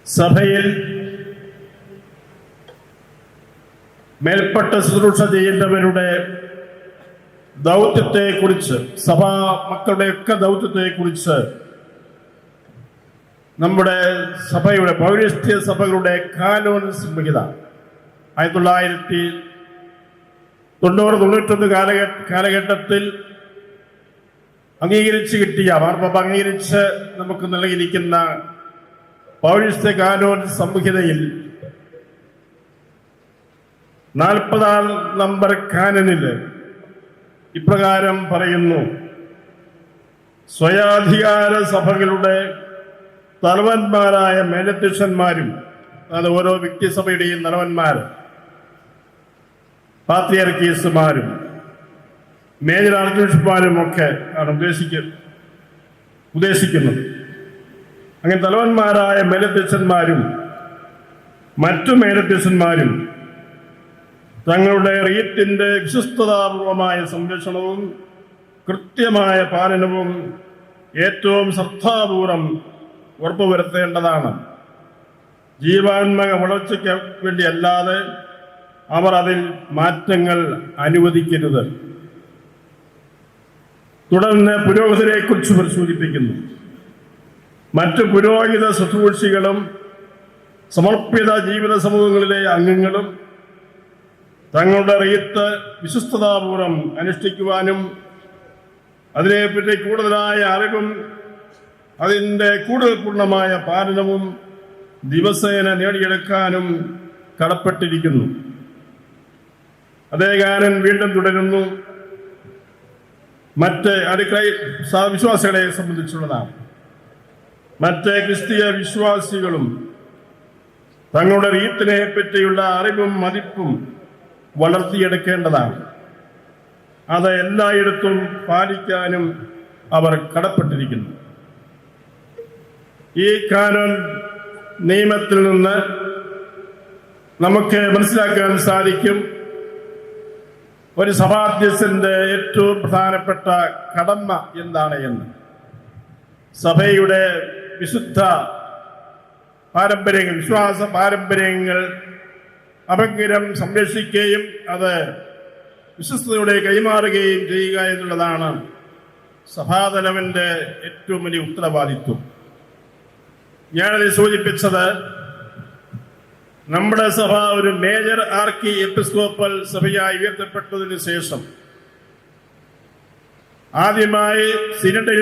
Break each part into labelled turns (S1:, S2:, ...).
S1: സഭയിൽ മേൽപ്പെട്ട ശുശ്രൂഷ ചെയ്യുന്നവരുടെ ദൗത്യത്തെക്കുറിച്ച്, സഭാ മക്കളുടെയൊക്കെ ദൗത്യത്തെക്കുറിച്ച് നമ്മുടെ സഭയുടെ പൗരസ്ത്യ സഭകളുടെ കാനോൻ സംഹിത 1990-91 കാലഘട്ടത്തിൽ അംഗീകരിച്ച് കിട്ടിയ, മാർപ്പാപ്പ അംഗീകരിച്ച് നമുക്ക് നൽകിയിരിക്കുന്ന പൗരസ്ത്യ കാനോൻ സംഹിതയിൽ 40-ാം നമ്പർ കാനനിൽ ഇപ്രകാരം പറയുന്നു: സ്വയാധികാര സഭകളുടെ തലവന്മാരായ മേലധ്യക്ഷന്മാരും, അത് ഓരോ വ്യക്തിസഭയുടെയും തലവന്മാർ, പാത്രിയാർക്കീസുമാരും മേജർ ആർച്ച് ബിഷപ്പുമാരും ഒക്കെ ആണ് ഉദ്ദേശിക്കുന്നത്. അങ്ങനെ തലവന്മാരായ മേലധ്യക്ഷന്മാരും മറ്റു മേലധ്യക്ഷന്മാരും തങ്ങളുടെ റീത്തിന്റെ വിശ്വസ്തതാപൂർവമായ സംരക്ഷണവും കൃത്യമായ പാലനവും ഏറ്റവും ശ്രദ്ധാപൂർവം ഉറപ്പുവരുത്തേണ്ടതാണ്. ജീവാത്മക വളർച്ചയ്ക്ക് വേണ്ടിയല്ലാതെ അവർ അതിൽ മാറ്റങ്ങൾ അനുവദിക്കരുത്. തുടർന്ന് പുരോഹിതരെക്കുറിച്ച് പരിശോധിപ്പിക്കുന്നു. മറ്റു പുരോഹിത ശുശ്രൂഷികളും സമർപ്പിത ജീവിത സമൂഹങ്ങളിലെ അംഗങ്ങളും തങ്ങളുടെ റീത്ത് വിശ്വസ്തതാപൂർവം അനുഷ്ഠിക്കുവാനും അതിനെപ്പറ്റി കൂടുതലായ അറിവും അതിൻ്റെ കൂടുതൽ പൂർണ്ണമായ പാലനവും ദിവസേന നേടിയെടുക്കാനും കടപ്പെട്ടിരിക്കുന്നു. അതേ കാരൻ വീണ്ടും തുടരുന്നു. മറ്റ് വിശ്വാസികളെ സംബന്ധിച്ചുള്ളതാണ്. മറ്റ് ക്രിസ്തീയ വിശ്വാസികളും തങ്ങളുടെ റീത്തിനെ പറ്റിയുള്ള അറിവും മതിപ്പും വളർത്തിയെടുക്കേണ്ടതാണ്. അത് എല്ലായിടത്തും പാലിക്കാനും അവർ കടപ്പെട്ടിരിക്കുന്നു. ഈ കാനോൻ നിയമത്തിൽ നിന്ന് നമുക്ക് മനസ്സിലാക്കാൻ സാധിക്കും ഒരു സഭാധ്യക്ഷന്റെ ഏറ്റവും പ്രധാനപ്പെട്ട കടമ എന്താണ് എന്ന്. സഭയുടെ വിശുദ്ധ പാരമ്പര്യങ്ങൾ, വിശ്വാസ പാരമ്പര്യങ്ങൾ അഭംഗരം സംരക്ഷിക്കുകയും അത് വിശ്വസ്തയോടെ കൈമാറുകയും ചെയ്യുക എന്നുള്ളതാണ് സഭാതലവന്റെ ഏറ്റവും വലിയ ഉത്തരവാദിത്വം. ഞാനത് സൂചിപ്പിച്ചത്, നമ്മുടെ സഭ ഒരു മേജർ ആർക്കി എപ്പിസ്കോപ്പൽ സഭയായി ഉയർത്തപ്പെട്ടതിന് ശേഷം ആദ്യമായി സിനഡിൽ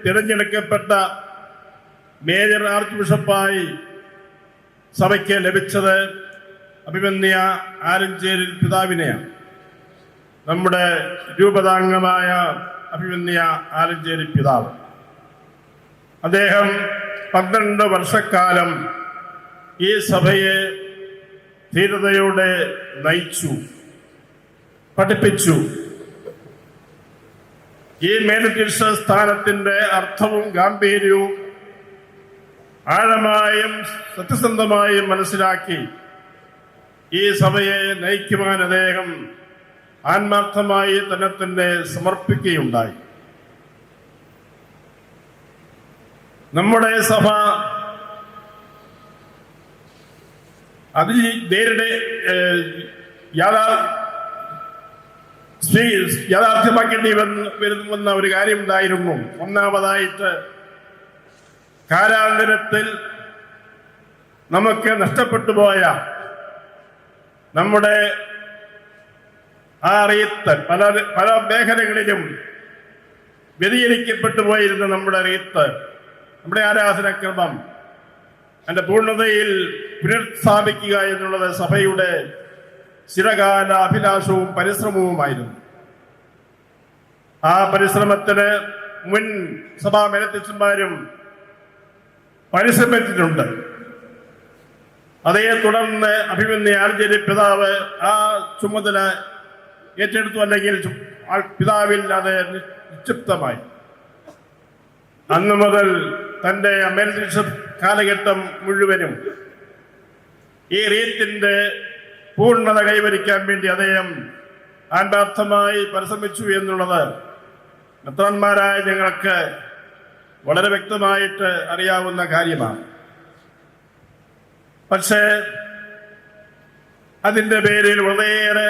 S1: തിരഞ്ഞെടുക്കപ്പെട്ട മേജർ ആർച്ച് ബിഷപ്പായി സഭയ്ക്ക് ലഭിച്ചത് അഭിമന്യ ആലഞ്ചേരി പിതാവിനെയാണ്. നമ്മുടെ രൂപതാംഗമായ അഭിമന്യ ആലഞ്ചേരി പിതാവ്. അദ്ദേഹം 12 വർഷക്കാലം ഈ സഭയെ ധീരതയോടെ നയിച്ചു, പഠിപ്പിച്ചു. ഈ മേലധ്യക്ഷ സ്ഥാനത്തിന്റെ അർത്ഥവും ഗാംഭീര്യവും ആഴമായും സത്യസന്ധമായും മനസ്സിലാക്കി ഈ സഭയെ നയിക്കുവാൻ അദ്ദേഹം ആത്മാർത്ഥമായി തന്നെ സമർപ്പിക്കുകയുണ്ടായി. നമ്മുടെ സഭ അതിൽ നേരിടെ യാഥാർത്ഥ്യമാക്കേണ്ടി വരുന്ന ഒരു കാര്യമുണ്ടായിരുന്നു. ഒന്നാമതായിട്ട്, കാലാന്തരത്തിൽ നമുക്ക് നഷ്ടപ്പെട്ടു പോയ നമ്മുടെ ആ റീത്ത്, പല മേഖലകളിലും വ്യതിചലിക്കപ്പെട്ടു പോയിരുന്ന നമ്മുടെ റീത്ത്, നമ്മുടെ ആരാധനക്രമം അതിൻ്റെ പൂർണ്ണതയിൽ പുനഃസ്ഥാപിക്കുക എന്നുള്ളത് സഭയുടെ ചിരകാല അഭിലാഷവും പരിശ്രമവുമായിരുന്നു. ആ പരിശ്രമത്തിന് മുൻ സഭാ മേലധ്യക്ഷന്മാരും പരിശ്രമിച്ചിട്ടുണ്ട്. അതേ തുടർന്ന് അഭിമന്യ ആലഞ്ചേരി പിതാവ് ആ ചുമതല ഏറ്റെടുത്തു, അല്ലെങ്കിൽ പിതാവിൽ അത് നിക്ഷിപ്തമായി. അന്ന് മുതൽ തൻ്റെ മേൽധ്യക്ഷ കാലഘട്ടം മുഴുവനും ഈ റീത്തിന്റെ പൂർണ്ണത കൈവരിക്കാൻ വേണ്ടി അദ്ദേഹം ആത്മാർത്ഥമായി പരിശ്രമിച്ചു എന്നുള്ളത് മെത്രാന്മാരായ ഞങ്ങൾക്ക് വളരെ വ്യക്തമായിട്ട് അറിയാവുന്ന കാര്യമാണ്. പക്ഷേ അതിൻ്റെ പേരിൽ വളരെയേറെ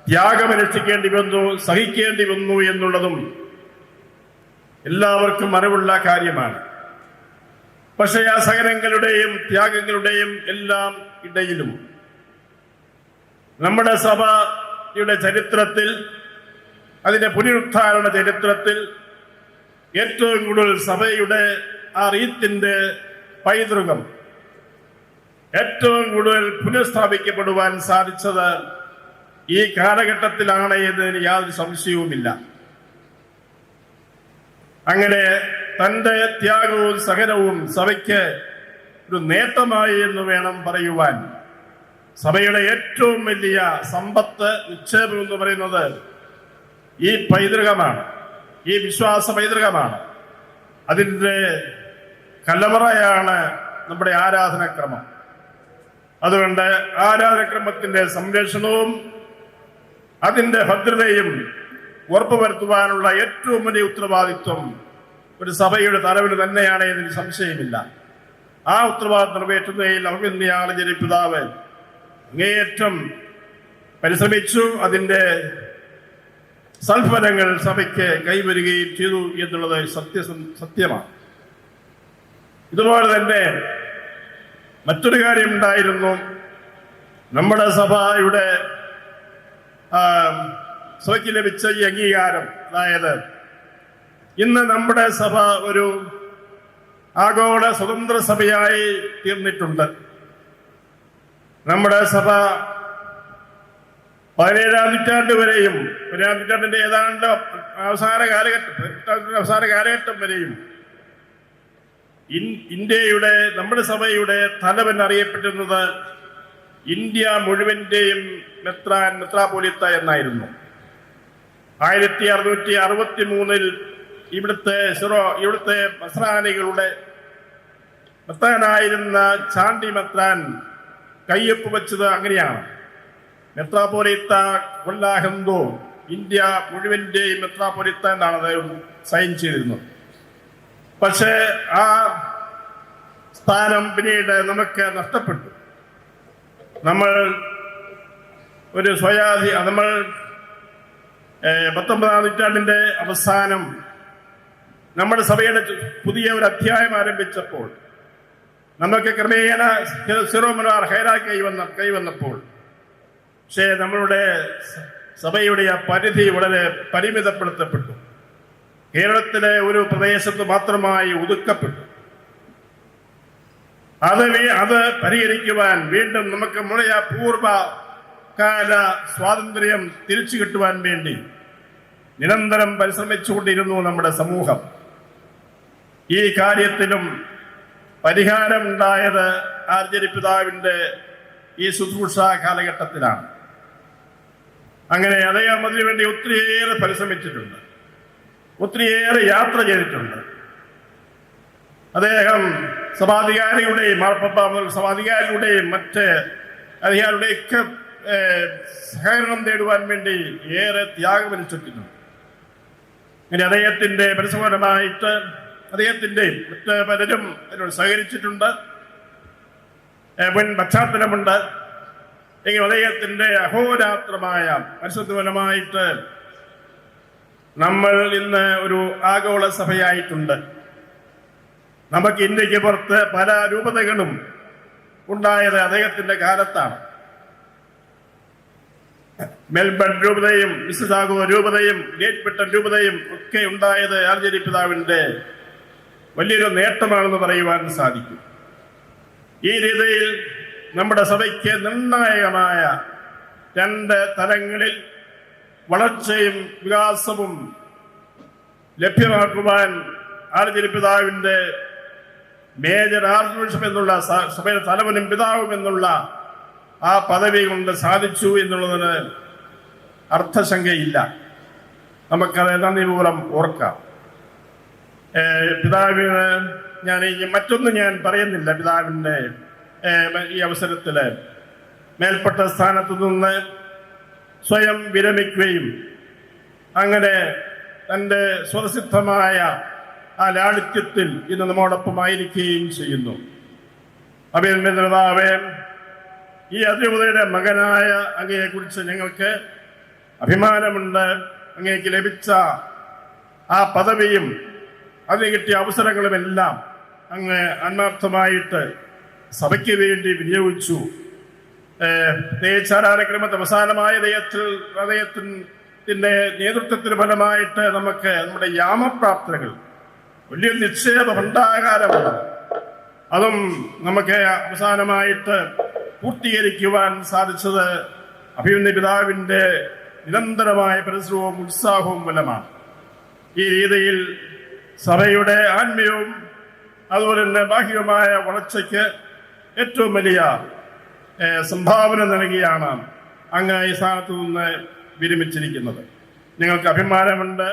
S1: ത്യാഗമനുഷ്ഠിക്കേണ്ടി വന്നു, സഹിക്കേണ്ടി വന്നു എന്നുള്ളതും എല്ലാവർക്കും അറിവുള്ള കാര്യമാണ്. പക്ഷേ ആ സഹനങ്ങളുടെയും ത്യാഗങ്ങളുടെയും എല്ലാം ഇടയിലും നമ്മുടെ സഭയുടെ ചരിത്രത്തിൽ, അതിന്റെ പുനരുദ്ധാരണ ചരിത്രത്തിൽ ഏറ്റവും കൂടുതൽ സഭയുടെ ആ റീത്തിന്റെ പൈതൃകം ഏറ്റവും കൂടുതൽ പുനഃസ്ഥാപിക്കപ്പെടുവാൻ സാധിച്ചത് ഈ കാലഘട്ടത്തിലാണ് എന്നതിന് യാതൊരു സംശയവുമില്ല. അങ്ങനെ തന്റെ ത്യാഗവും സഹനവും സഭയ്ക്ക് ഒരു നേട്ടമായി എന്ന് വേണം പറയുവാൻ. സഭയുടെ ഏറ്റവും വലിയ സമ്പത്ത്, നിക്ഷേപം എന്ന് പറയുന്നത് ഈ പൈതൃകമാണ്, ഈ വിശ്വാസ പൈതൃകമാണ്. അതിൻ്റെ കലവറയാണ് നമ്മുടെ ആരാധനാക്രമം. അതുകൊണ്ട് ആരാധനാക്രമത്തിന്റെ സംരക്ഷണവും അതിൻ്റെ ഭദ്രതയും ഉറപ്പുവരുത്തുവാനുള്ള ഏറ്റവും വലിയ ഉത്തരവാദിത്വം ഒരു സഭയുടെ തലവിന് തന്നെയാണ് എന്നതിന് സംശയമില്ല. ആ ഉത്തരവാദിത്വം നിറവേറ്റുന്നതിൽ അഭിനന്ദനായ പിതാവ് അങ്ങേയറ്റം പരിശ്രമിച്ചു. അതിൻ്റെ സൽഫലങ്ങൾ സഭയ്ക്ക് കൈവരുകയും ചെയ്തു എന്നുള്ളത് സത്യമാണ്. ഇതുപോലെ തന്നെ മറ്റൊരു കാര്യം ഉണ്ടായിരുന്നു. നമ്മുടെ സഭയുടെ സഭയ്ക്ക് ലഭിച്ച ഈ അംഗീകാരം, അതായത് ഇന്ന് നമ്മുടെ സഭ ഒരു ആഗോള സ്വതന്ത്ര സഭയായി തീർന്നിട്ടുണ്ട്. നമ്മുടെ സഭ 17-ാം നൂറ്റാണ്ട് വരെയും 17-ാം നൂറ്റാണ്ടിന്റെ ഏതാണ്ട് അവസാന കാലഘട്ടം വരെയും ഇന്ത്യയുടെ, നമ്മുടെ സഭയുടെ തലവൻ അറിയപ്പെട്ടിരുന്നത് ഇന്ത്യ മുഴുവന്റെയും മെത്രാപോലിത്ത എന്നായിരുന്നു. 1663 ഇവിടുത്തെ മസ്രാനികളുടെ മെത്രാനായിരുന്ന ചാണ്ടി മെത്രാൻ കയ്യൊപ്പ് വെച്ചത് അങ്ങനെയാണ്. മെത്രാപോലിത്ത കൊല്ലാഹന്തോ, ഇന്ത്യ മുഴുവന്റെയും മെത്രാപോലിത്ത എന്നാണ് അദ്ദേഹം സൈൻ ചെയ്തിരുന്നത്. പക്ഷേ ആ സ്ഥാനം പിന്നീട് നമുക്ക് നഷ്ടപ്പെട്ടു. നമ്മൾ ഒരു നമ്മൾ 19-ാം നൂറ്റാണ്ടിന്റെ അവസാനം നമ്മുടെ സഭയുടെ പുതിയ ഒരു അധ്യായം ആരംഭിച്ചപ്പോൾ, നമുക്ക് ക്രമേണ സിറോമലാർ ഹൈറാക്കി കൈവന്നപ്പോൾ, പക്ഷേ നമ്മളുടെ സഭയുടെ ആ പരിധി വളരെ പരിമിതപ്പെടുത്തപ്പെട്ടു. കേരളത്തിലെ ഒരു പ്രദേശത്ത് മാത്രമായി ഒതുക്കപ്പെട്ടു. അത് പരിഹരിക്കുവാൻ വീണ്ടും നമുക്ക് നമ്മുടെ ആ പൂർവ്വകാല സ്വാതന്ത്ര്യം തിരിച്ചു കിട്ടുവാൻ വേണ്ടി നിരന്തരം പരിശ്രമിച്ചുകൊണ്ടിരുന്നു നമ്മുടെ സമൂഹം. ഈ കാര്യത്തിലും പരിഹാരമുണ്ടായത് ആർജരിപിതാവിന്റെ ഈ ശുശ്രൂഷ കാലഘട്ടത്തിലാണ്. അങ്ങനെ അദ്ദേഹം അതിനുവേണ്ടി ഒത്തിരിയേറെ പരിശ്രമിച്ചിട്ടുണ്ട്, ഒത്തിരിയേറെ യാത്ര ചെയ്തിട്ടുണ്ട്. അദ്ദേഹം സഭാധികാരികളുടെയും സഭാധികാരികളുടെയും മറ്റ് അധികാരികളുടെയൊക്കെ സഹകരണം നേടുവാൻ വേണ്ടി ഏറെ ത്യാഗമനുഷ്ഠിച്ചിട്ടുണ്ട്. ഇങ്ങനെ അദ്ദേഹത്തിന്റെ പരിശ്രമമായിട്ട് അദ്ദേഹത്തിൻ്റെയും മറ്റ് പലരും അതിനോട് സഹകരിച്ചിട്ടുണ്ട്. മുൻ പശ്ചാത്തലമുണ്ട്. എങ്കിലും അദ്ദേഹത്തിന്റെ അഹോരാത്രമായ പരിശുദ്ധപരമായിട്ട് നമ്മൾ ഇന്ന് ഒരു ആഗോള സഭയായിട്ടുണ്ട്. നമുക്ക് ഇന്ത്യക്ക് പുറത്ത് പല രൂപതകളും ഉണ്ടായത് അദ്ദേഹത്തിന്റെ കാലത്താണ്. മെൽബൺ രൂപതയും മിസിസാഗോ രൂപതയും ഗ്രേറ്റ് ബ്രിട്ടൻ രൂപതയും ഒക്കെ ഉണ്ടായത് ആർജരിപിതാവിന്റെ വലിയൊരു നേട്ടമാണെന്ന് പറയുവാൻ സാധിക്കും. ഈ രീതിയിൽ നമ്മുടെ സഭയ്ക്ക് നിർണായകമായ 2 തലങ്ങളിൽ വളർച്ചയും വികാസവും ലഭ്യമാക്കുവാൻ ആർജരിപിതാവിന്റെ മേജർ ആർച്ച് ബിഷപ്പ് എന്നുള്ള സഭയുടെ തലവനും പിതാവും എന്നുള്ള ആ പദവി കൊണ്ട് സാധിച്ചു എന്നുള്ളതിന് അർത്ഥശങ്കയില്ല. നമുക്കത് നന്ദിപൂർവ്വം ഓർക്കാം. പിതാവിന് മറ്റൊന്നും ഞാൻ പറയുന്നില്ല. പിതാവിൻ്റെ ഈ അവസരത്തിൽ മേൽപ്പെട്ട സ്ഥാനത്തു നിന്ന് സ്വയം വിരമിക്കുകയും അങ്ങനെ തൻ്റെ സ്വതസിദ്ധമായ ആ ലാളിത്യത്തിൽ ഇന്ന് നമ്മോടൊപ്പമായിരിക്കുകയും ചെയ്യുന്നു. അഭിനന്ദനാവേ, ഈ അതിരൂപതയുടെ മകനായ അങ്ങയെക്കുറിച്ച് ഞങ്ങൾക്ക് അഭിമാനമുണ്ട്. അങ്ങേക്ക് ലഭിച്ച ആ പദവിയും അതിന് കിട്ടിയ അവസരങ്ങളുമെല്ലാം അങ്ങ് ആത്മാർത്ഥമായിട്ട് സഭയ്ക്ക് വേണ്ടി വിനിയോഗിച്ചു. ദേശാരാധനക്രമത്തെ അവസാനമായ ദൈവത്തിന്റെ നേതൃത്വത്തിന് ഫലമായിട്ട് നമുക്ക് നമ്മുടെ യാമപ്രാർത്ഥനകൾ വലിയ നിക്ഷേപ ഭണ്ഡാകാരമാണ്. അതും നമുക്ക് അവസാനമായിട്ട് പൂർത്തീകരിക്കുവാൻ സാധിച്ചത് അഭിമന്യ പിതാവിന്റെ നിരന്തരമായ പരിശ്രമവും ഉത്സാഹവും മൂലമാണ്. ഈ രീതിയിൽ സഭയുടെ ആത്മീയവും അതുപോലെ തന്നെ ബാഹ്യവുമായ വളർച്ചയ്ക്ക് ഏറ്റവും വലിയ സംഭാവന നൽകിയാണ് അങ്ങ് ഈ സ്ഥാനത്ത് നിന്ന് വിരമിച്ചിരിക്കുന്നത്. ഞങ്ങൾക്ക് അഭിമാനമുണ്ട്.